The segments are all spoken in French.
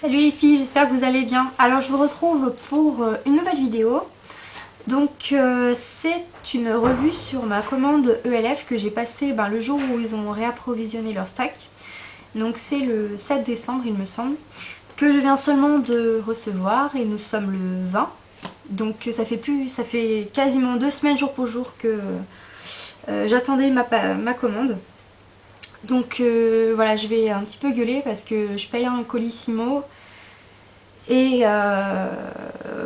Salut les filles, j'espère que vous allez bien. Alors je vous retrouve pour une nouvelle vidéo. Donc c'est une revue sur ma commande ELF que j'ai passée le jour où ils ont réapprovisionné leur stock. Donc c'est le 7 décembre il me semble, que je viens seulement de recevoir et nous sommes le 20. Donc ça fait quasiment 2 semaines jour pour jour que j'attendais ma commande. Donc voilà, je vais un petit peu gueuler parce que je paye un colissimo. Et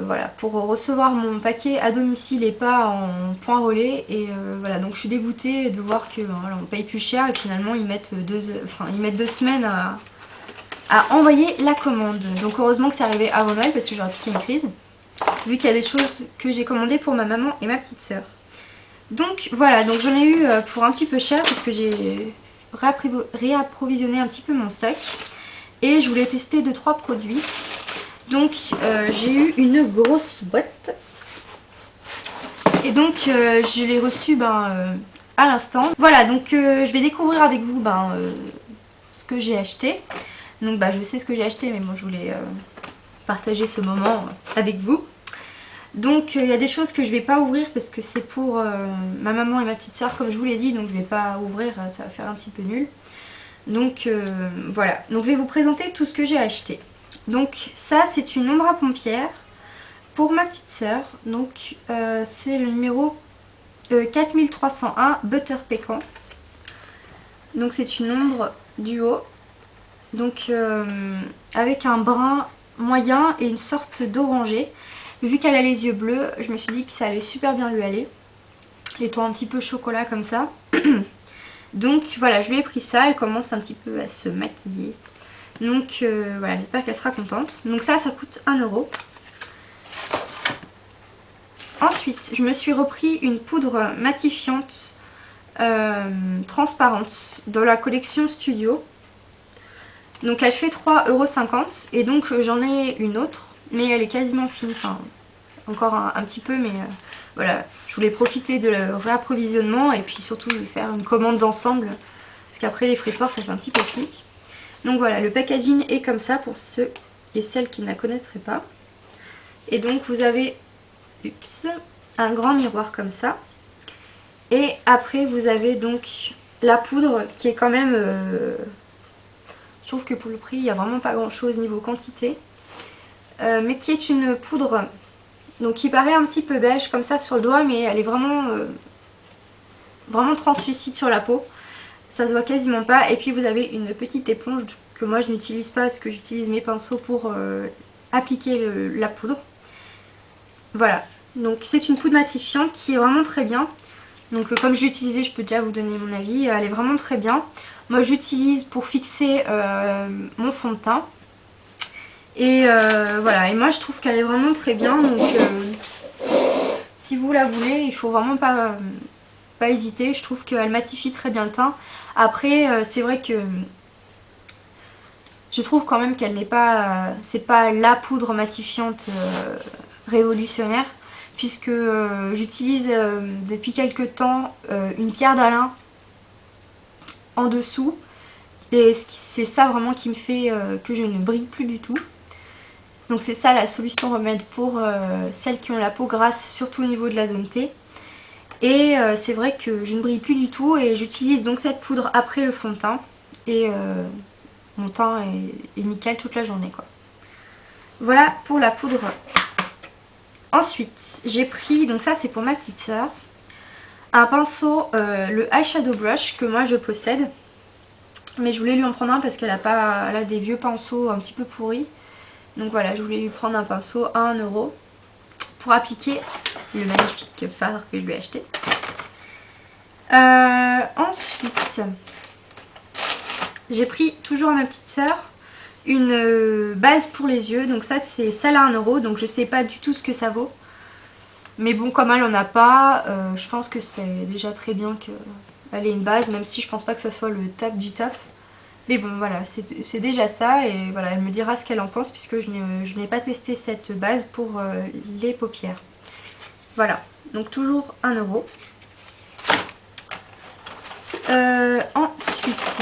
voilà, pour recevoir mon paquet à domicile et pas en point relais. Et voilà, donc je suis dégoûtée de voir que voilà, on paye plus cher et que finalement ils mettent 2 semaines à envoyer la commande. Donc heureusement que c'est arrivé avant Noël parce que j'aurais piqué une crise. Vu qu'il y a des choses que j'ai commandées pour ma maman et ma petite soeur. Donc voilà, donc j'en ai eu pour un petit peu cher parce que j'ai réapprovisionné un petit peu mon stock. Et je voulais tester 2-3 produits. Donc j'ai eu une grosse boîte. Et donc je l'ai reçue à l'instant. Voilà, donc je vais découvrir avec vous ce que j'ai acheté. Donc je sais ce que j'ai acheté, mais moi je voulais partager ce moment avec vous. Donc il y a des choses que je vais pas ouvrir parce que c'est pour ma maman et ma petite soeur comme je vous l'ai dit. Donc je vais pas ouvrir, ça va faire un petit peu nul. Donc voilà, donc je vais vous présenter tout ce que j'ai acheté. Donc ça c'est une ombre à pompière pour ma petite sœur. Donc c'est le numéro 4301 Butter Pécan. Donc c'est une ombre duo. Donc avec un brun moyen et une sorte d'orangé. Vu qu'elle a les yeux bleus, je me suis dit que ça allait super bien lui aller. Les tons un petit peu chocolat comme ça. Donc voilà, je lui ai pris ça. Elle commence un petit peu à se maquiller. Donc voilà, j'espère qu'elle sera contente. Donc ça coûte 1 €. Ensuite, je me suis repris une poudre matifiante transparente dans la collection Studio. Donc elle fait 3,50 € et donc j'en ai une autre, mais elle est quasiment finie, enfin encore un petit peu, mais voilà, je voulais profiter de le réapprovisionnement et puis surtout faire une commande d'ensemble, parce qu'après les fritoirs ça fait un petit peu flic. Donc voilà, le packaging est comme ça pour ceux et celles qui ne la connaîtraient pas. Et donc vous avez un grand miroir comme ça. Et après vous avez donc la poudre qui est quand même... je trouve que pour le prix il n'y a vraiment pas grand chose niveau quantité. Mais qui est une poudre donc qui paraît un petit peu beige comme ça sur le doigt, mais elle est vraiment, vraiment translucide sur la peau. Ça se voit quasiment pas. Et puis vous avez une petite éponge que moi je n'utilise pas parce que j'utilise mes pinceaux pour appliquer la poudre. Voilà, donc c'est une poudre matifiante qui est vraiment très bien. Donc comme je l'ai utilisée, je peux déjà vous donner mon avis, elle est vraiment très bien. Moi j'utilise pour fixer mon fond de teint. Et voilà, et moi je trouve qu'elle est vraiment très bien. Donc si vous la voulez, il faut vraiment pas hésiter. Je trouve qu'elle matifie très bien le teint. Après c'est vrai que je trouve quand même qu'elle n'est pas... c'est pas la poudre matifiante révolutionnaire. Puisque j'utilise depuis quelques temps une pierre d'Alain en dessous. Et c'est ça vraiment qui me fait que je ne brille plus du tout. Donc c'est ça la solution remède pour celles qui ont la peau grasse, surtout au niveau de la zone T. Et c'est vrai que je ne brille plus du tout et j'utilise donc cette poudre après le fond de teint. Et mon teint est nickel toute la journée quoi. Voilà pour la poudre. Ensuite j'ai pris, donc ça c'est pour ma petite soeur, un pinceau, le eyeshadow brush que moi je possède. Mais je voulais lui en prendre un parce qu'elle a des vieux pinceaux un petit peu pourris. Donc voilà, je voulais lui prendre un pinceau à 1 € pour appliquer le magnifique fard que je lui ai acheté. Ensuite, j'ai pris toujours à ma petite soeur une base pour les yeux. Donc ça c'est celle à 1 €, donc je sais pas du tout ce que ça vaut. Mais bon, comme elle en a pas, je pense que c'est déjà très bien qu'elle ait une base, même si je pense pas que ça soit le top du top. Mais bon voilà, c'est déjà ça et voilà, elle me dira ce qu'elle en pense puisque je n'ai pas testé cette base pour les paupières. Voilà, donc toujours 1 €. Ensuite,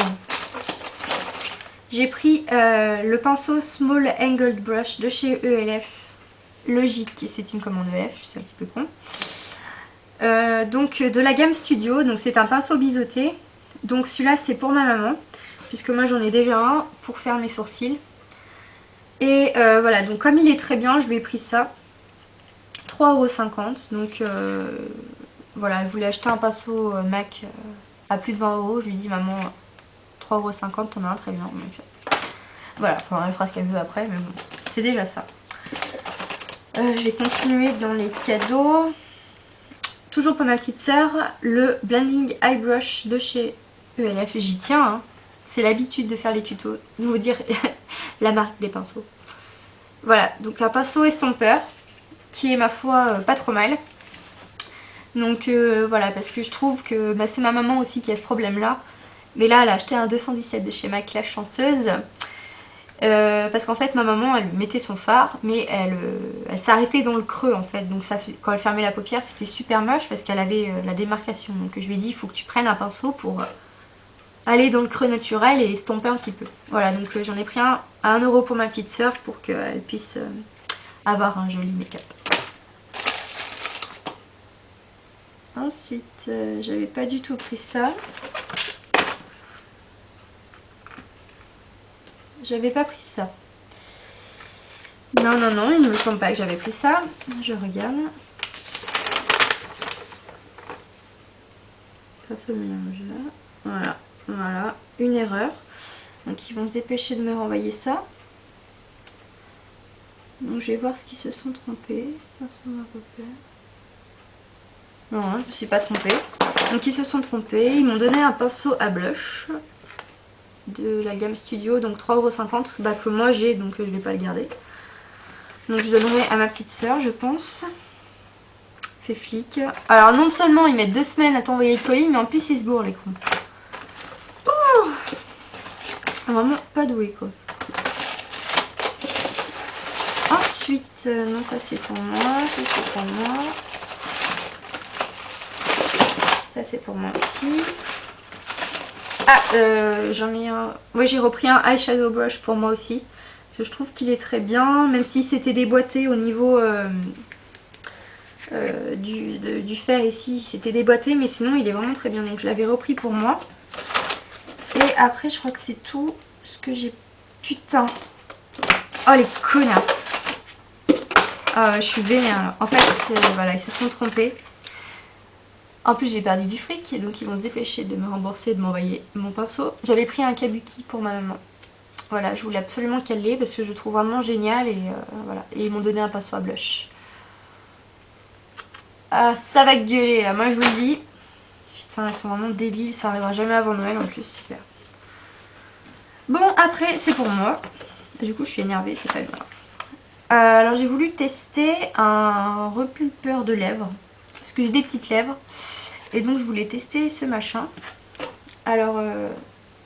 J'ai pris le pinceau Small Angled Brush de chez ELF. Logique, c'est une commande ELF, je suis un petit peu con. Donc de la gamme Studio, donc c'est un pinceau biseauté. Donc celui-là c'est pour ma maman, puisque moi j'en ai déjà un pour faire mes sourcils. Et voilà, donc comme il est très bien, je lui ai pris ça. 3,50 €. Donc voilà, elle voulait acheter un pinceau MAC à plus de 20 €. Je lui ai dit maman, 3,50 €, t'en as un, très bien. Donc, voilà, enfin, elle fera ce qu'elle veut après, mais bon, c'est déjà ça. Je vais continuer dans les cadeaux. Toujours pour ma petite sœur, le Blending Eye Brush de chez ELF. J'y tiens, hein. C'est l'habitude de faire les tutos, de vous dire la marque des pinceaux. Voilà, donc un pinceau estompeur qui est ma foi pas trop mal. Donc voilà, parce que je trouve que bah, c'est ma maman aussi qui a ce problème là. Mais là elle a acheté un 217 de chez MAC, la chanceuse. Parce qu'en fait ma maman elle mettait son fard, mais elle s'arrêtait dans le creux en fait. Donc ça, quand elle fermait la paupière c'était super moche parce qu'elle avait la démarcation. Donc je lui ai dit il faut que tu prennes un pinceau pour aller dans le creux naturel et estomper un petit peu. Voilà, donc j'en ai pris un à 1 € pour ma petite sœur pour qu'elle puisse avoir un joli make-up. Ensuite, j'avais pas du tout pris ça. J'avais pas pris ça. Non, non, non, il ne me semble pas que j'avais pris ça. Je regarde. Face au mélange là. Voilà, voilà, une erreur. Donc ils vont se dépêcher de me renvoyer ça. Donc je vais voir ce qu'ils se sont trompés. Non, je me suis pas trompée. Donc ils se sont trompés. Ils m'ont donné un pinceau à blush de la gamme Studio, donc 3,50 €, bah, que moi j'ai, donc je vais pas le garder. Donc je donnerai à ma petite soeur, je pense. Fait flic. Alors non seulement ils mettent 2 semaines à t'envoyer le colis, mais en plus ils se bourrent les cons. Oh, vraiment pas doué quoi. Ensuite, non ça c'est pour moi, ça c'est pour moi. Ça c'est pour moi aussi. Ah, j'en ai un. Ouais, j'ai repris un eyeshadow brush pour moi aussi. Parce que je trouve qu'il est très bien, même si c'était déboîté au niveau du fer ici, c'était déboîté, mais sinon il est vraiment très bien. Donc je l'avais repris pour moi. Et après, je crois que c'est tout ce que j'ai. Putain. Oh les connards. Ah, je suis vénère là. En fait, voilà, ils se sont trompés. En plus j'ai perdu du fric, donc ils vont se dépêcher de me rembourser et de m'envoyer mon pinceau. J'avais pris un kabuki pour ma maman. Voilà, je voulais absolument qu'elle l'ait parce que je le trouve vraiment génial et voilà. Et ils m'ont donné un pinceau à blush. Ah, ça va gueuler là, moi je vous le dis. Putain, elles sont vraiment débiles, ça arrivera jamais avant Noël en plus, super. Bon, après c'est pour moi. Du coup je suis énervée, c'est pas grave. Alors j'ai voulu tester un repulpeur de lèvres. Parce que j'ai des petites lèvres. Et donc je voulais tester ce machin. Alors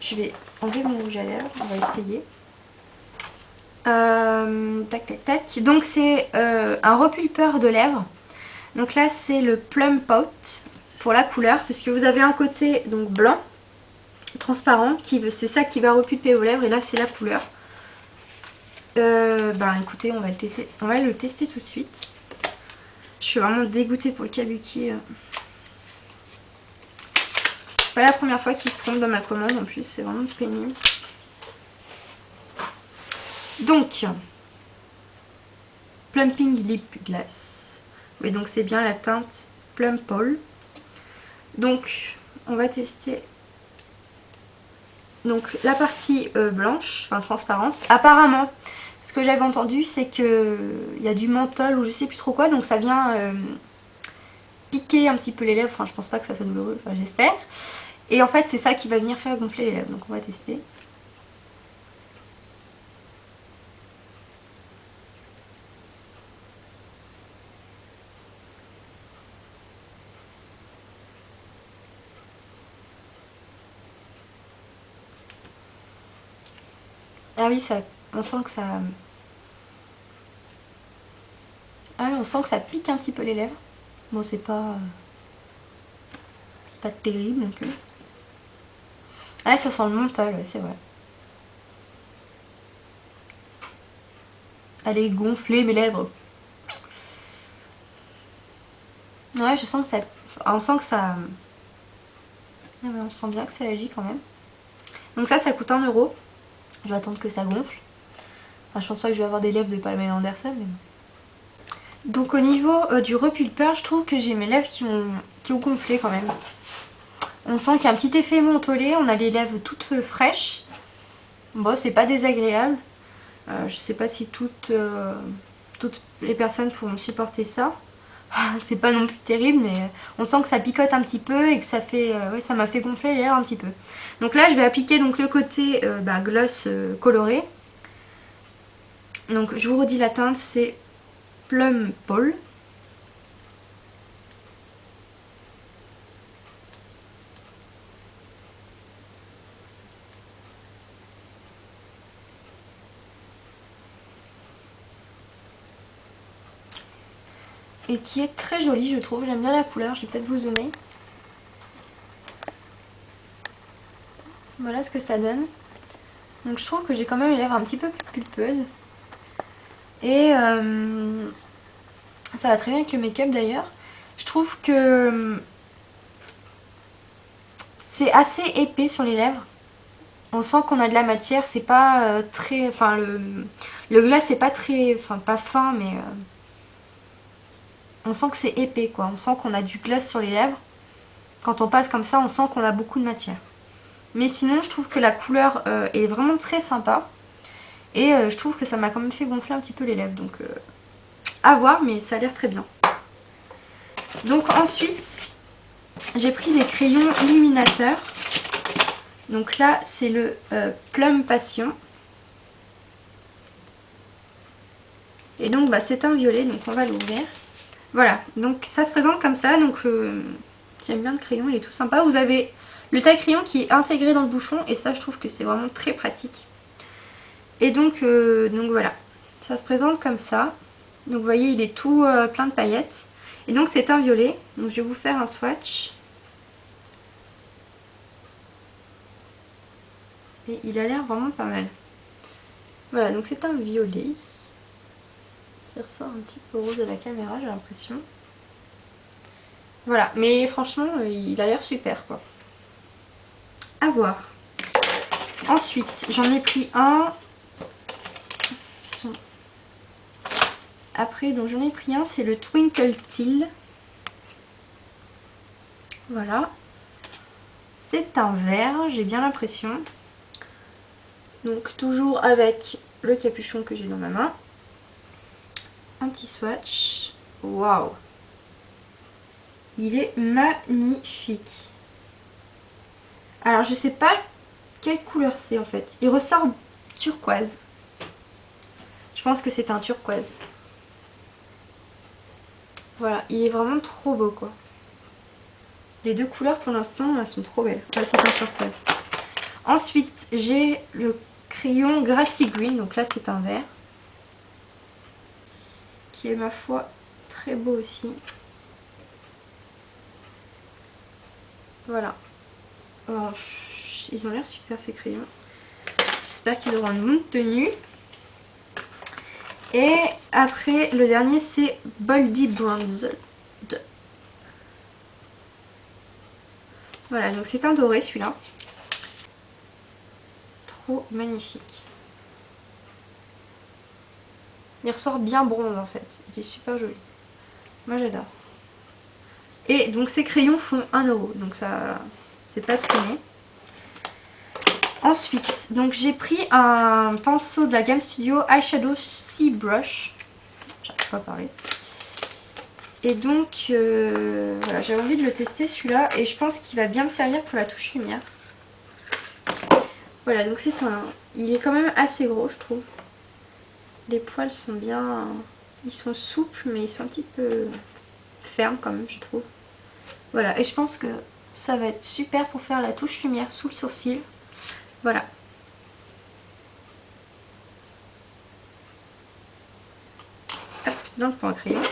je vais enlever mon rouge à lèvres, on va essayer. Tac tac tac. Donc c'est un repulpeur de lèvres. Donc là c'est le Plum Pout pour la couleur. Puisque vous avez un côté donc blanc, transparent, c'est ça qui va repulper vos lèvres. Et là c'est la couleur. Ben écoutez, on va le tester tout de suite. Je suis vraiment dégoûtée pour le kabuki. C'est pas la première fois qu'il se trompe dans ma commande en plus, c'est vraiment pénible. Donc, Plumping Lip Glass. Oui, donc c'est bien la teinte Plum Pole. Donc, on va tester donc la partie blanche, enfin transparente. Apparemment, ce que j'avais entendu, c'est que il y a du menthol ou je sais plus trop quoi, donc ça vient piquer un petit peu les lèvres. Enfin, je pense pas que ça soit douloureux, enfin, j'espère. Et en fait, c'est ça qui va venir faire gonfler les lèvres. Donc, on va tester. Ah oui, ça, on sent que ça... Ah oui, on sent que ça pique un petit peu les lèvres. Bon, c'est pas terrible non plus. Ah, ça sent le menthol, ouais, c'est vrai. Elle est gonflée, mes lèvres. Ouais, je sens que ça... on sent que ça... on sent bien que ça agit quand même. Donc ça coûte 1 €. Je vais attendre que ça gonfle. Enfin, je pense pas que je vais avoir des lèvres de Pamela Anderson. Mais... donc au niveau du repulpeur, je trouve que j'ai mes lèvres qui ont gonflé quand même. On sent qu'il y a un petit effet mentholé. On a les lèvres toutes fraîches. Bon, c'est pas désagréable. Je sais pas si toutes les personnes pourront supporter ça. C'est pas non plus terrible, mais on sent que ça picote un petit peu et que ça fait, ouais, ça m'a fait gonfler les lèvres un petit peu. Donc là, je vais appliquer donc le côté gloss coloré. Donc je vous redis la teinte, c'est Plum Pole. Et qui est très jolie, je trouve. J'aime bien la couleur, je vais peut-être vous zoomer. Voilà ce que ça donne. Donc je trouve que j'ai quand même les lèvres un petit peu plus pulpeuses. Et ça va très bien avec le make-up d'ailleurs. Je trouve que c'est assez épais sur les lèvres. On sent qu'on a de la matière, c'est pas très... enfin le glace c'est pas très... enfin pas fin mais... on sent que c'est épais quoi. On sent qu'on a du gloss sur les lèvres. Quand on passe comme ça, on sent qu'on a beaucoup de matière. Mais sinon, je trouve que la couleur est vraiment très sympa. Et je trouve que ça m'a quand même fait gonfler un petit peu les lèvres. Donc à voir, mais ça a l'air très bien. Donc ensuite, j'ai pris des crayons illuminateurs. Donc là, c'est le Plum Passion. Et donc bah, c'est un violet, donc on va l'ouvrir. Voilà, donc ça se présente comme ça. Donc j'aime bien le crayon, il est tout sympa. Vous avez le taille-crayon qui est intégré dans le bouchon. Et ça, je trouve que c'est vraiment très pratique. Et donc voilà, ça se présente comme ça. Donc vous voyez, il est tout plein de paillettes. Et donc c'est un violet. Donc je vais vous faire un swatch. Et il a l'air vraiment pas mal. Voilà, donc c'est un violet. Qui ressort un petit peu rose de la caméra, j'ai l'impression. Voilà, mais franchement, il a l'air super quoi. À voir. Ensuite, j'en ai pris un. Après, donc j'en ai pris un, c'est le Twinkle Teal. Voilà. C'est un vert, j'ai bien l'impression. Donc toujours avec le capuchon que j'ai dans ma main. Un petit swatch. Waouh! Il est magnifique. Alors je sais pas quelle couleur c'est en fait. Il ressort turquoise. Je pense que c'est un turquoise. Voilà, il est vraiment trop beau quoi. Les deux couleurs pour l'instant elles sont trop belles. Voilà, c'est un turquoise. Ensuite j'ai le crayon Grassy Green. Donc là c'est un vert. Qui est ma foi très beau aussi. Voilà. Alors, ils ont l'air super ces crayons. J'espère qu'ils auront une bonne tenue. Et après le dernier c'est Boldy Bronzed. Voilà, donc c'est un doré celui-là. Trop magnifique. Il ressort bien bronze en fait. Il est super joli. Moi j'adore. Et donc ces crayons font 1 €. Donc ça, c'est pas sconné. Ensuite, donc j'ai pris un pinceau de la gamme Studio Eyeshadow Sea Brush. J'arrive pas à parler. Et donc, voilà, j'ai envie de le tester celui-là. Et je pense qu'il va bien me servir pour la touche lumière. Voilà, donc c'est un... il est quand même assez gros, je trouve. Les poils sont bien... ils sont souples, mais ils sont un petit peu fermes quand même, je trouve. Voilà, et je pense que ça va être super pour faire la touche lumière sous le sourcil. Voilà. Hop, dans le point à crayon.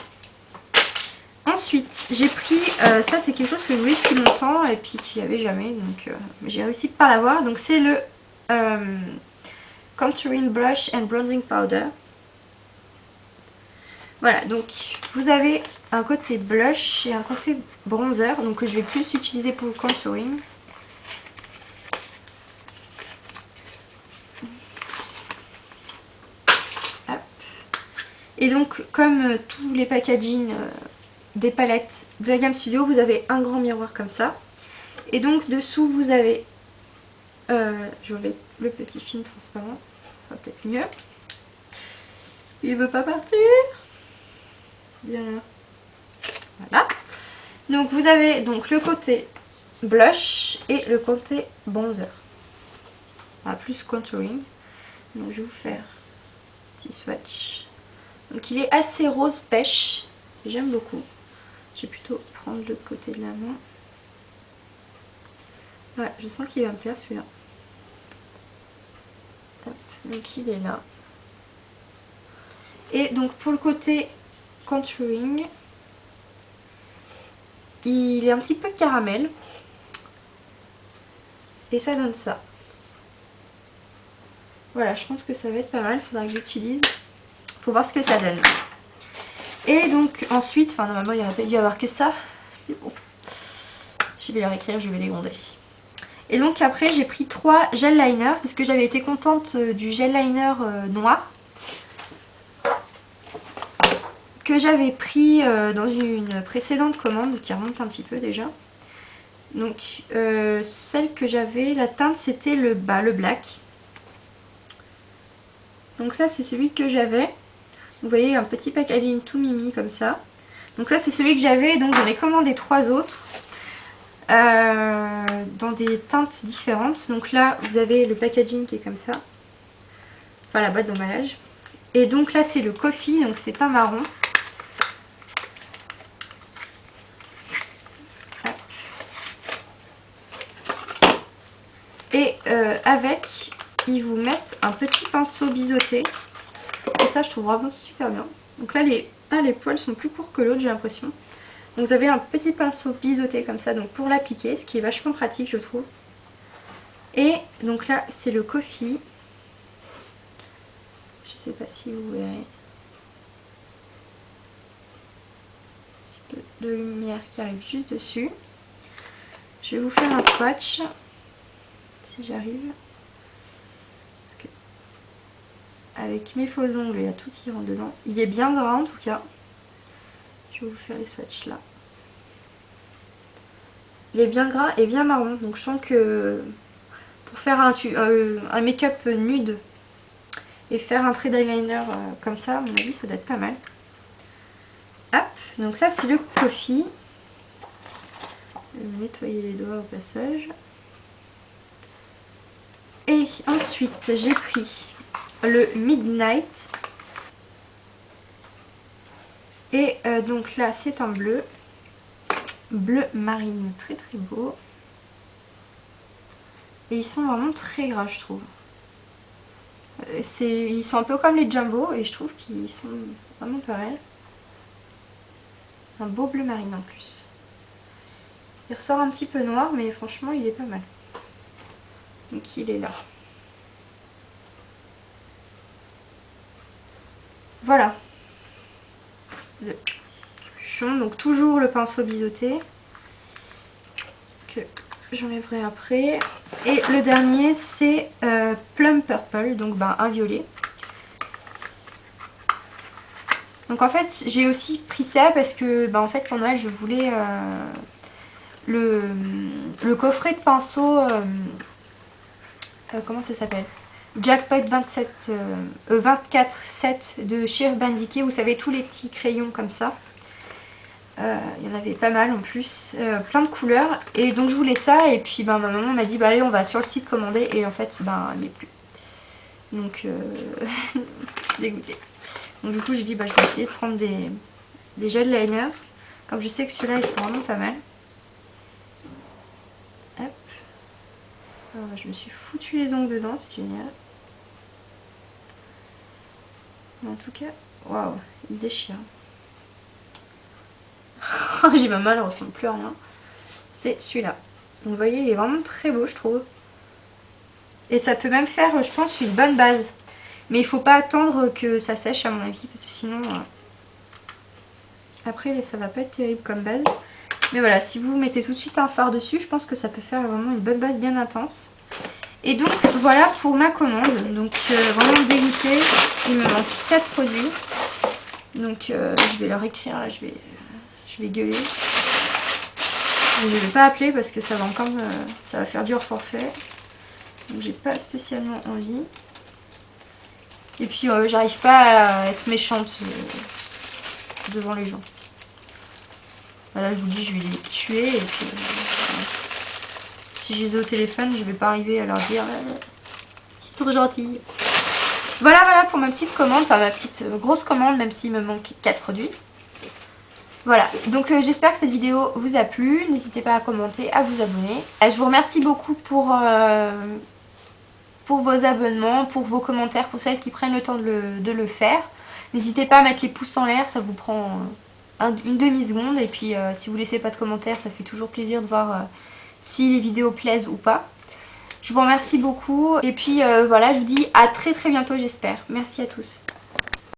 Ensuite, j'ai pris, ça c'est quelque chose que je voulais depuis longtemps et puis qu'il n'y avait jamais, donc j'ai réussi par l'avoir. Donc c'est le Contouring Brush and Bronzing Powder. Voilà, donc vous avez un côté blush et un côté bronzer, donc que je vais plus utiliser pour le contouring. Hop. Et donc comme tous les packaging des palettes de la gamme Studio, vous avez un grand miroir comme ça. Et donc dessous vous avez, je vais le petit film transparent, ça va peut-être mieux. Il veut pas partir. Bien là. Voilà. Donc vous avez donc le côté blush et le côté bronzer. Voilà, plus contouring. Donc je vais vous faire un petit swatch. Donc il est assez rose pêche. J'aime beaucoup. Je vais plutôt prendre l'autre côté de la main. Ouais, je sens qu'il va me plaire celui-là. Donc il est là. Et donc pour le côté contouring, il est un petit peu caramel. Et ça donne ça. Voilà, je pense que ça va être pas mal. Il faudra que j'utilise pour voir ce que ça donne. Et donc ensuite, enfin normalement il n'y aurait pas dû y avoir que ça. Mais bon, je vais les réécrire, je vais les gronder. Et donc après j'ai pris 3 gel liners parce que j'avais été contente du gel liner noir. Que j'avais pris dans une précédente commande qui remonte un petit peu déjà. Donc celle que j'avais, la teinte c'était le black. Donc ça c'est celui que j'avais. Vous voyez un petit packaging tout mimi comme ça. Donc ça c'est celui que j'avais, donc j'en ai commandé 3 autres. Dans des teintes différentes. Donc là vous avez le packaging qui est comme ça. Enfin la boîte d'emballage. Et donc là c'est le coffee, donc c'est un marron. Et avec, ils vous mettent un petit pinceau biseauté. Et ça, je trouve vraiment super bien. Donc là, les poils sont plus courts que l'autre, j'ai l'impression. Donc vous avez un petit pinceau biseauté comme ça, donc pour l'appliquer, ce qui est vachement pratique, je trouve. Et donc là, c'est le coffee. Je sais pas si vous verrez. Un petit peu de lumière qui arrive juste dessus. Je vais vous faire un swatch. Si j'arrive. Parce que avec mes faux ongles, il y a tout qui rentre dedans. Il est bien gras en tout cas. Je vais vous faire les swatchs là. Il est bien gras et bien marron. Donc je sens que pour faire un make-up nude et faire un trait d'eyeliner comme ça, à mon avis, ça doit être pas mal. Hop, donc ça c'est le coffee. Je vais nettoyer les doigts au passage. Et ensuite, j'ai pris le Midnight. Et donc là, c'est un bleu. Bleu marine, très très beau. Et ils sont vraiment très gras, je trouve. Ils sont un peu comme les Jumbo et je trouve qu'ils sont vraiment pareils. Un beau bleu marine en plus. Il ressort un petit peu noir, mais franchement, il est pas mal. Donc il est là. Voilà. Le capuchon. Donc toujours le pinceau biseauté. Que j'enlèverai après. Et le dernier, c'est Plum Purple. Donc un violet. Donc en fait, j'ai aussi pris ça parce que en fait, pour Noël, je voulais le coffret de pinceaux. Comment ça s'appelle? Jackpot 24 7 de chez Urban Decay. Vous savez, tous les petits crayons comme ça. Il y en avait pas mal en plus. Plein de couleurs. Et donc je voulais ça. Et puis ma maman m'a dit bah allez, on va sur le site commander. Et en fait, il n'y est plus. Donc je suis dégoûtée. Donc du coup j'ai dit bah je vais essayer de prendre des gel liners. Comme je sais que ceux-là ils sont vraiment pas mal. Hop. Alors, je me suis foutu les ongles dedans, c'est génial. Mais en tout cas, waouh, il déchire. J'ai ma main, elle ressemble plus à rien. C'est celui-là. Donc vous voyez, il est vraiment très beau, je trouve. Et ça peut même faire, je pense, une bonne base. Mais il faut pas attendre que ça sèche à mon avis, parce que sinon Après ça va pas être terrible comme base. Mais voilà, si vous mettez tout de suite un fard dessus, je pense que ça peut faire vraiment une bonne base bien intense. Et donc voilà pour ma commande. Donc vraiment dégoûtée. Il me manque 4 produits. Donc je vais leur écrire là, je vais gueuler. Je ne vais pas appeler parce que ça va encore ça va faire dur forfait. Donc j'ai pas spécialement envie. Et puis j'arrive pas à être méchante devant les gens. Là je vous dis, je vais les tuer et puis si je les ai au téléphone, je vais pas arriver à leur dire c'est trop gentil. Voilà pour ma petite commande, enfin ma petite grosse commande, même s'il me manque 4 produits. Voilà, donc j'espère que cette vidéo vous a plu. N'hésitez pas à commenter, à vous abonner. Je vous remercie beaucoup pour vos abonnements, pour vos commentaires, pour celles qui prennent le temps de le faire. N'hésitez pas à mettre les pouces en l'air, ça vous prend une demi-seconde. Et puis si vous laissez pas de commentaires, ça fait toujours plaisir de voir si les vidéos plaisent ou pas. Je vous remercie beaucoup. Et puis voilà, je vous dis à très bientôt j'espère. Merci à tous.